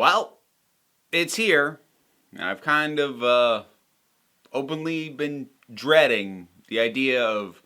Well, it's here. I've kind of openly been dreading the idea of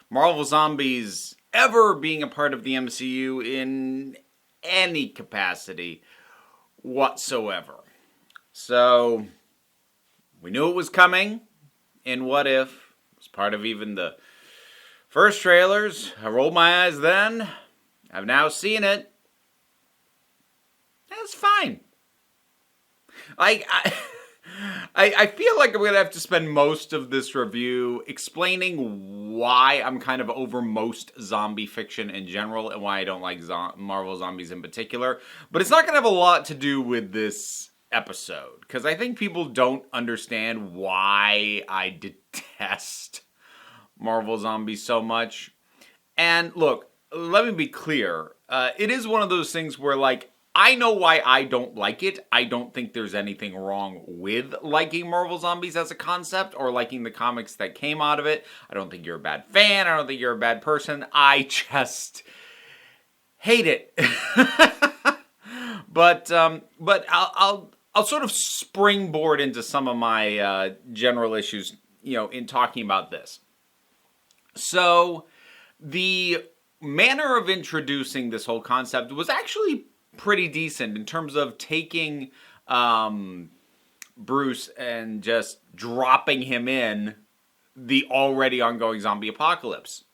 Marvel Zombies ever being a part of the MCU in any capacity whatsoever. So, we knew it was coming in What If. It was part of even the first trailers. I rolled my eyes then. I've now seen it. That's fine. I feel like I'm going to have to spend most of this review explaining why I'm kind of over most zombie fiction in general and why I don't like Marvel Zombies in particular. But it's not going to have a lot to do with this episode, because I think people don't understand why I detest Marvel Zombies so much. And look, let me be clear. It is one of those things where, like, I know why I don't like it. I don't think there's anything wrong with liking Marvel Zombies as a concept or liking the comics that came out of it. I don't think you're a bad fan. I don't think you're a bad person. I just hate it. But I'll sort of springboard into some of my general issues, in talking about this. So the manner of introducing this whole concept was actually pretty decent in terms of taking Bruce and just dropping him in the already ongoing zombie apocalypse.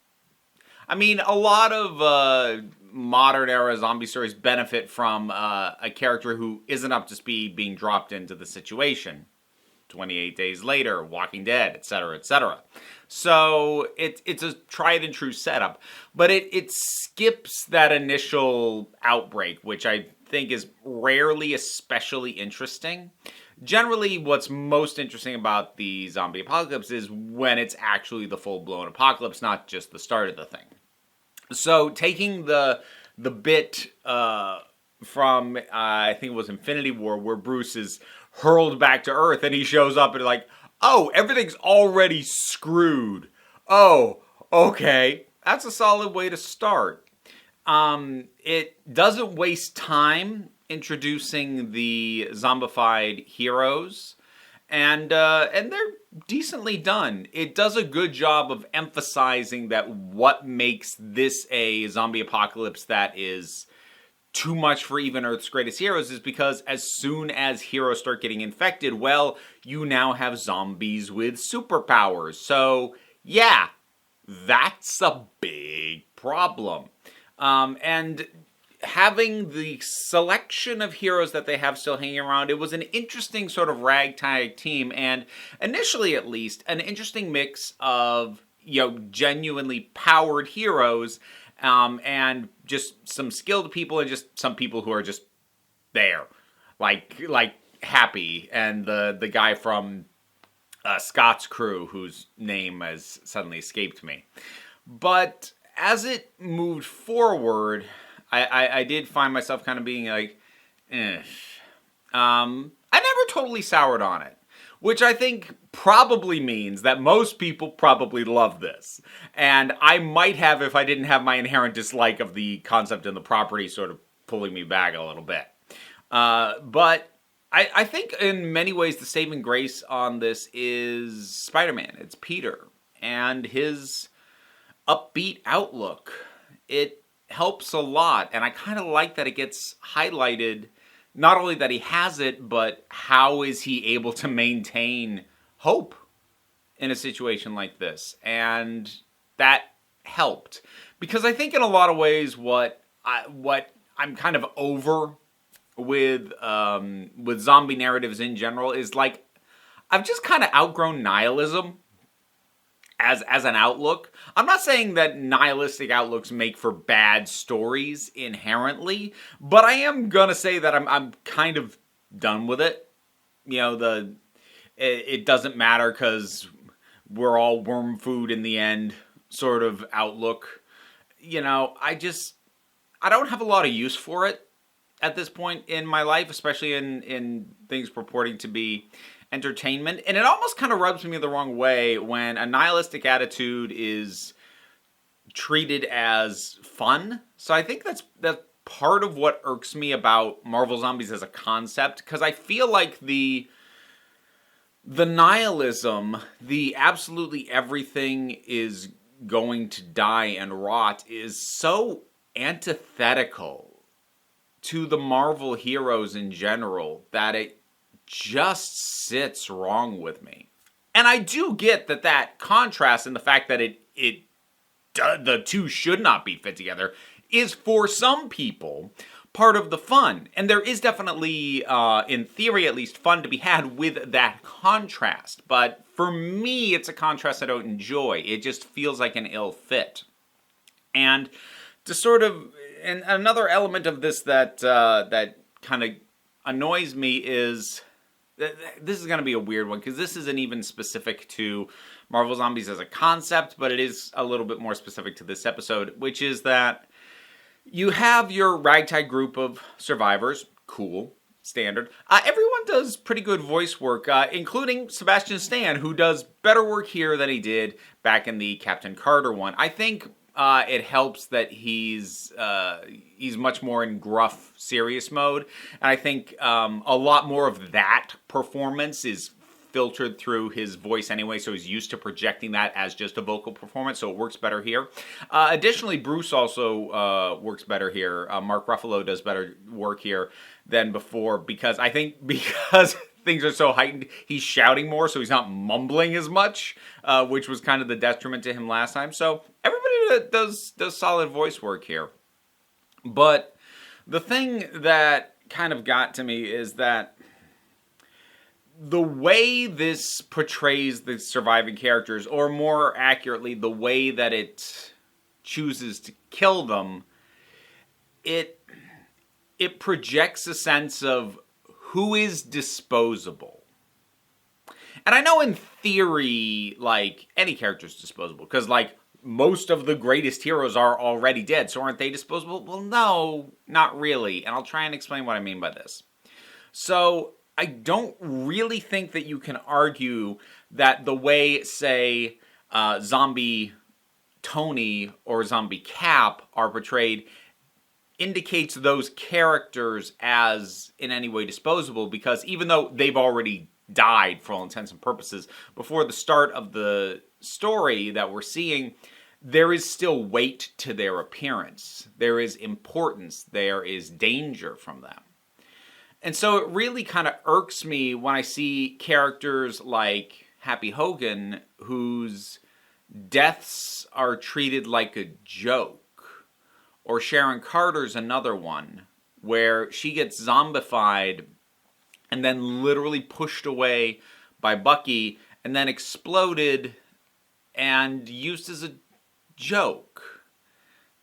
I mean, a lot of modern era zombie stories benefit from a character who isn't up to speed being dropped into the situation. 28 Days Later, Walking Dead, etc., etc. So it's a tried and true setup, but it skips that initial outbreak, which I think is rarely especially interesting. Generally, what's most interesting about the zombie apocalypse is when it's actually the full-blown apocalypse, not just the start of the thing. So taking the bit from, I think it was Infinity War, where Bruce is hurled back to Earth and he shows up and like, oh, everything's already screwed. Oh, okay. That's a solid way to start. It doesn't waste time introducing the zombified heroes, and they're decently done. It does a good job of emphasizing that what makes this a zombie apocalypse that is too much for even Earth's greatest heroes is because as soon as heroes start getting infected, well, you now have zombies with superpowers. So, yeah, that's a big problem. And having the selection of heroes that they have still hanging around, it was an interesting sort of ragtag team, and initially at least, an interesting mix of, genuinely powered heroes and just some skilled people and just some people who are just there, like Happy and the guy from Scott's crew, whose name has suddenly escaped me. But as it moved forward, I did find myself kind of being like, I never totally soured on it, which I think probably means that most people probably love this. And I might have if I didn't have my inherent dislike of the concept and the property sort of pulling me back a little bit. But I think in many ways the saving grace on this is Spider-Man. It's Peter and his upbeat outlook. It helps a lot, and I kind of like that it gets highlighted, not only that he has it, but how is he able to maintain hope in a situation like this. And that helped, because I think in a lot of ways what I'm kind of over with zombie narratives in general is, like, I've just kind of outgrown nihilism as an outlook. I'm not saying that nihilistic outlooks make for bad stories inherently, but I am gonna say that I'm kind of done with it. It doesn't matter because we're all worm food in the end sort of outlook. I don't have a lot of use for it at this point in my life, especially in things purporting to be entertainment. And it almost kind of rubs me the wrong way when a nihilistic attitude is treated as fun. So I think that's part of what irks me about Marvel Zombies as a concept, because I feel like the nihilism, the absolutely everything is going to die and rot, is so antithetical to the Marvel heroes in general that it just sits wrong with me. And I do get that contrast in the fact that the two should not be fit together is, for some people, part of the fun. And there is definitely, in theory at least, fun to be had with that contrast. But for me, it's a contrast I don't enjoy. It just feels like an ill fit. And to sort of, and another element of this that kind of annoys me is, this is going to be a weird one, because this isn't even specific to Marvel Zombies as a concept, but it is a little bit more specific to this episode, which is that you have your ragtag group of survivors. Cool. Standard. Everyone does pretty good voice work, including Sebastian Stan, who does better work here than he did back in the Captain Carter one. I think it helps that he's much more in gruff, serious mode, and I think a lot more of that performance is filtered through his voice anyway, so he's used to projecting that as just a vocal performance, so it works better here. Additionally, Bruce also works better here. Mark Ruffalo does better work here than before, because things are so heightened, he's shouting more, so he's not mumbling as much, which was kind of the detriment to him last time. So everybody does solid voice work here. But the thing that kind of got to me is that the way this portrays the surviving characters, or more accurately, the way that it chooses to kill them, it projects a sense of who is disposable. And I know in theory, like, any character is disposable, because, like, most of the greatest heroes are already dead, so aren't they disposable? Well, no, not really, and I'll try and explain what I mean by this. So I don't really think that you can argue that the way, say, Zombie Tony or Zombie Cap are portrayed indicates those characters as in any way disposable, because even though they've already died for all intents and purposes before the start of the story that we're seeing, there is still weight to their appearance. There is importance. There is danger from them. And so it really kind of irks me when I see characters like Happy Hogan, whose deaths are treated like a joke. Or Sharon Carter's another one, where she gets zombified and then literally pushed away by Bucky and then exploded and used as a joke.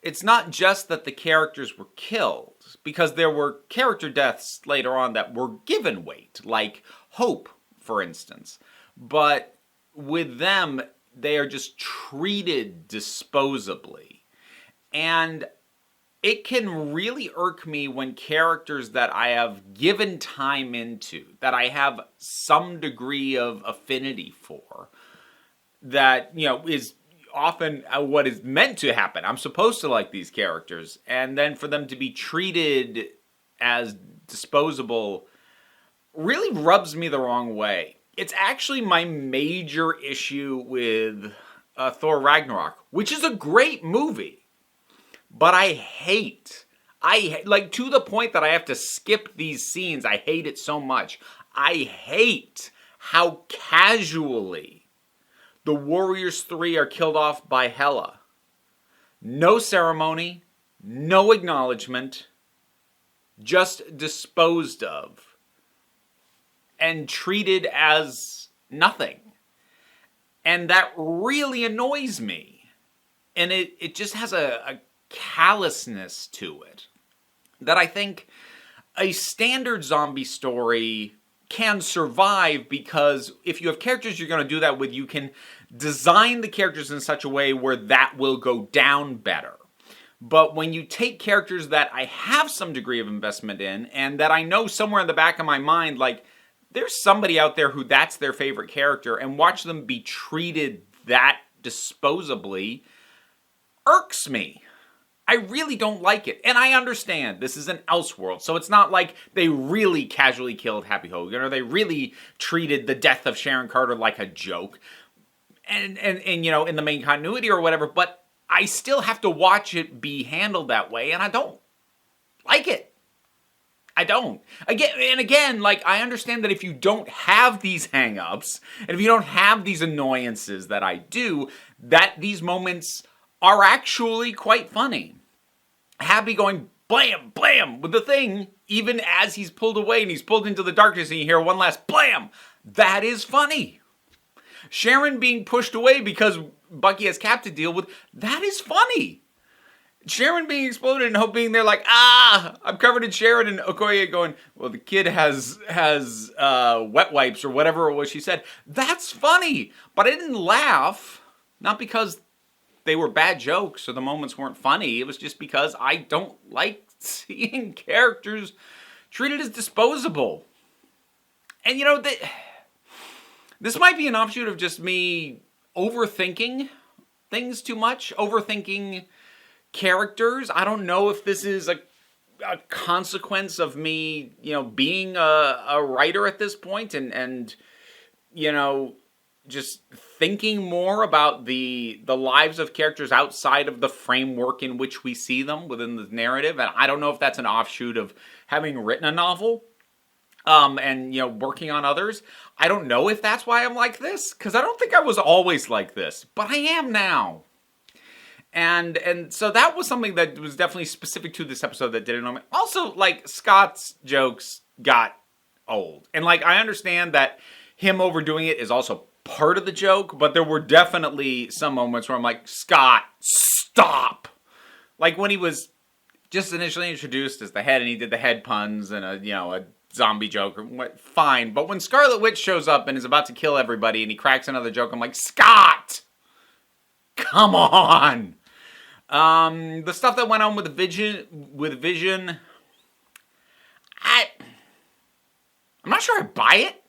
It's not just that the characters were killed, because there were character deaths later on that were given weight, like Hope, for instance. But with them, they are just treated disposably. And it can really irk me when characters that I have given time into, that I have some degree of affinity for, that, is often what is meant to happen. I'm supposed to like these characters, and then for them to be treated as disposable really rubs me the wrong way. It's actually my major issue with Thor Ragnarok, which is a great movie, but I hate, like, to the point that I have to skip these scenes. I hate it so much. I hate how casually the Warriors 3 are killed off by Hela. No ceremony, no acknowledgement, just disposed of and treated as nothing. And that really annoys me. And it just has a callousness to it that I think a standard zombie story can survive, because if you have characters you're going to do that with, you can design the characters in such a way where that will go down better. But when you take characters that I have some degree of investment in, and that I know somewhere in the back of my mind, like, there's somebody out there who that's their favorite character, and watch them be treated that disposably, irks me. I really don't like it. And I understand this is an Elseworld, so it's not like they really casually killed Happy Hogan or they really treated the death of Sharon Carter like a joke. And you know, in the main continuity or whatever, but I still have to watch it be handled that way, and I don't like it. I don't. Again, like, I understand that if you don't have these hang-ups, and if you don't have these annoyances that I do, that these moments are actually quite funny. Happy going blam, blam with the thing, even as he's pulled away and he's pulled into the darkness and you hear one last blam. That is funny. Sharon being pushed away because Bucky has Cap to deal with, that is funny. Sharon being exploded and Hope being there like, I'm covered in Sharon, and Okoye going, well, the kid has wet wipes or whatever it was she said. That's funny. But I didn't laugh, not because they were bad jokes or the moments weren't funny. It was just because I don't like seeing characters treated as disposable. And you know, this might be an offshoot of just me overthinking things too much, overthinking characters. I don't know if this is a consequence of me, you know, being a writer at this point and you know, just thinking more about the lives of characters outside of the framework in which we see them within the narrative. And I don't know if that's an offshoot of having written a novel and, you know, working on others. I don't know if that's why I'm like this, because I don't think I was always like this, but I am now. And so that was something that was definitely specific to this episode that didn't know me. Also, like, Scott's jokes got old. And, like, I understand that him overdoing it is also part of the joke, but there were definitely some moments where I'm like, Scott, stop! Like, when he was just initially introduced as the head, and he did the head puns and a zombie joke, fine. But when Scarlet Witch shows up and is about to kill everybody and he cracks another joke, I'm like, Scott! Come on! The stuff that went on with Vision, I'm not sure I buy it.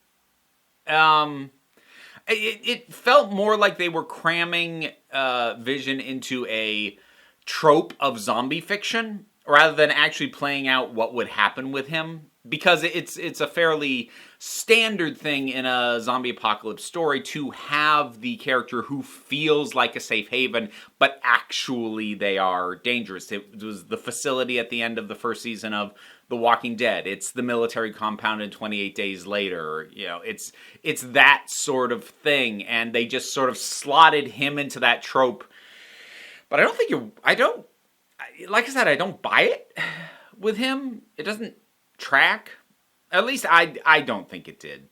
It felt more like they were cramming Vision into a trope of zombie fiction rather than actually playing out what would happen with him. Because it's a fairly standard thing in a zombie apocalypse story to have the character who feels like a safe haven, but actually they are dangerous. It was the facility at the end of the first season of The Walking Dead. It's the military compound in 28 Days Later. You know, it's that sort of thing, and they just sort of slotted him into that trope. But I don't buy it with him. It doesn't track. At least I don't think it did.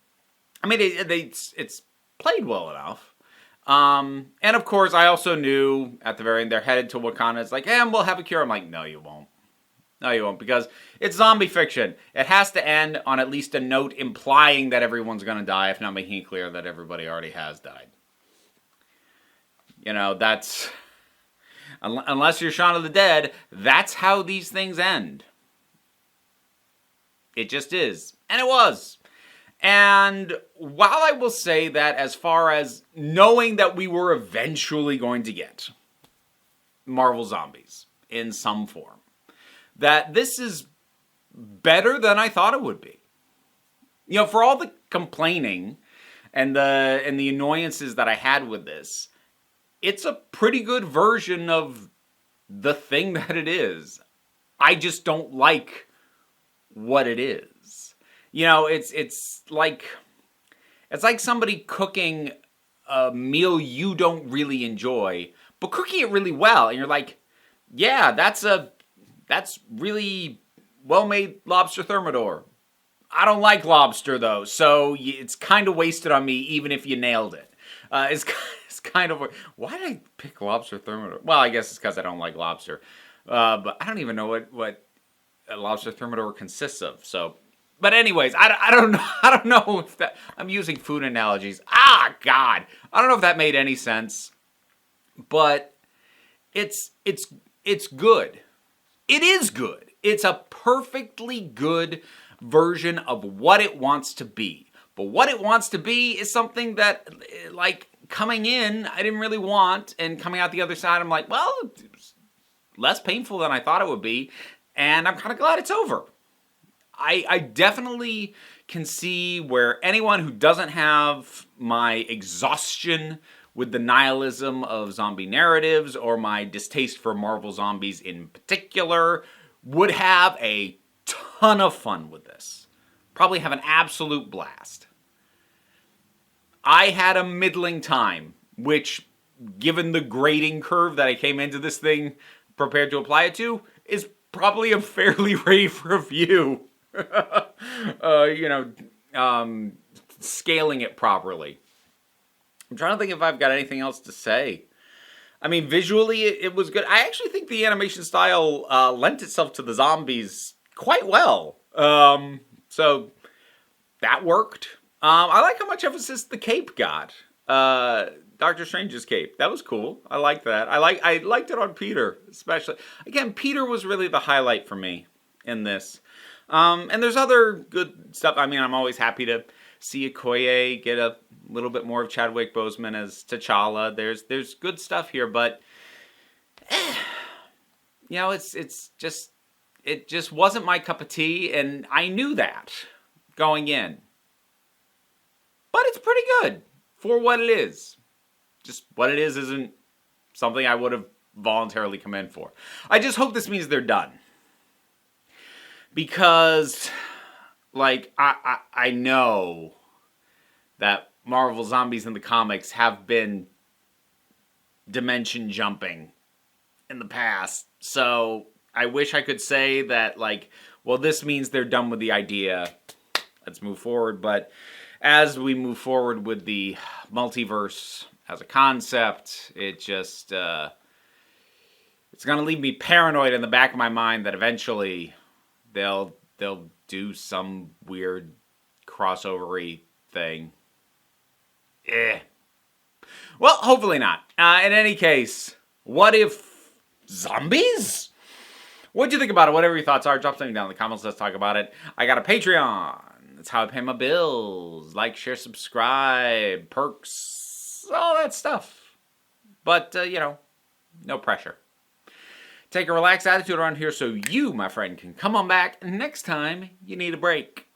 I mean, it's played well enough. And of course, I also knew at the very end they're headed to Wakanda. It's like, and we'll have a cure. I'm like, no, you won't. No, you won't, because it's zombie fiction. It has to end on at least a note implying that everyone's going to die, if not making it clear that everybody already has died. You know, that's... Unless you're Shaun of the Dead, that's how these things end. It just is. And it was. And while I will say that as far as knowing that we were eventually going to get Marvel Zombies in some form, that this is better than I thought it would be. You know, for all the complaining and the annoyances that I had with this, it's a pretty good version of the thing that it is. I just don't like what it is. You know, it's like somebody cooking a meal you don't really enjoy, but cooking it really well, and you're like, yeah, that's really well-made lobster thermidor. I don't like lobster, though, so it's kind of wasted on me, even if you nailed it. It's kind of... Why did I pick lobster thermidor? Well, I guess it's because I don't like lobster. But I don't even know what a lobster thermidor consists of, so... But anyways, I don't know. I don't know if that... I'm using food analogies. God! I don't know if that made any sense. But it's good. It is good. It's a perfectly good version of what it wants to be. But what it wants to be is something that, like, coming in, I didn't really want, and coming out the other side, I'm like, well, less painful than I thought it would be, and I'm kind of glad it's over. I definitely can see where anyone who doesn't have my exhaustion with the nihilism of zombie narratives or my distaste for Marvel zombies in particular would have a ton of fun with this. Probably have an absolute blast. I had a middling time, which, given the grading curve that I came into this thing prepared to apply it to, is probably a fairly rave review. Scaling it properly. I'm trying to think if I've got anything else to say. I mean, visually, it was good. I actually think the animation style lent itself to the zombies quite well. So that worked. I like how much emphasis the cape got. Doctor Strange's cape. That was cool. I like that. I liked it on Peter, especially. Again, Peter was really the highlight for me in this. And there's other good stuff. I mean, I'm always happy to see Okoye get a little bit more of Chadwick Boseman as T'Challa. There's good stuff here, but it just wasn't my cup of tea, and I knew that going in. But it's pretty good for what it is. Just what it is isn't something I would have voluntarily come in for. I just hope this means they're done. Because, I know that Marvel zombies in the comics have been dimension jumping in the past. So I wish I could say that, this means they're done with the idea. Let's move forward. But as we move forward with the multiverse as a concept, it just, it's going to leave me paranoid in the back of my mind that eventually they'll do some weird crossover-y thing. Well, hopefully not. In any case, what if zombies? What'd you think about it? Whatever your thoughts are, drop something down in the comments. Let's talk about it. I got a Patreon. That's how I pay my bills. Like, share, subscribe, perks, all that stuff. But, no pressure. Take a relaxed attitude around here so you, my friend, can come on back next time you need a break.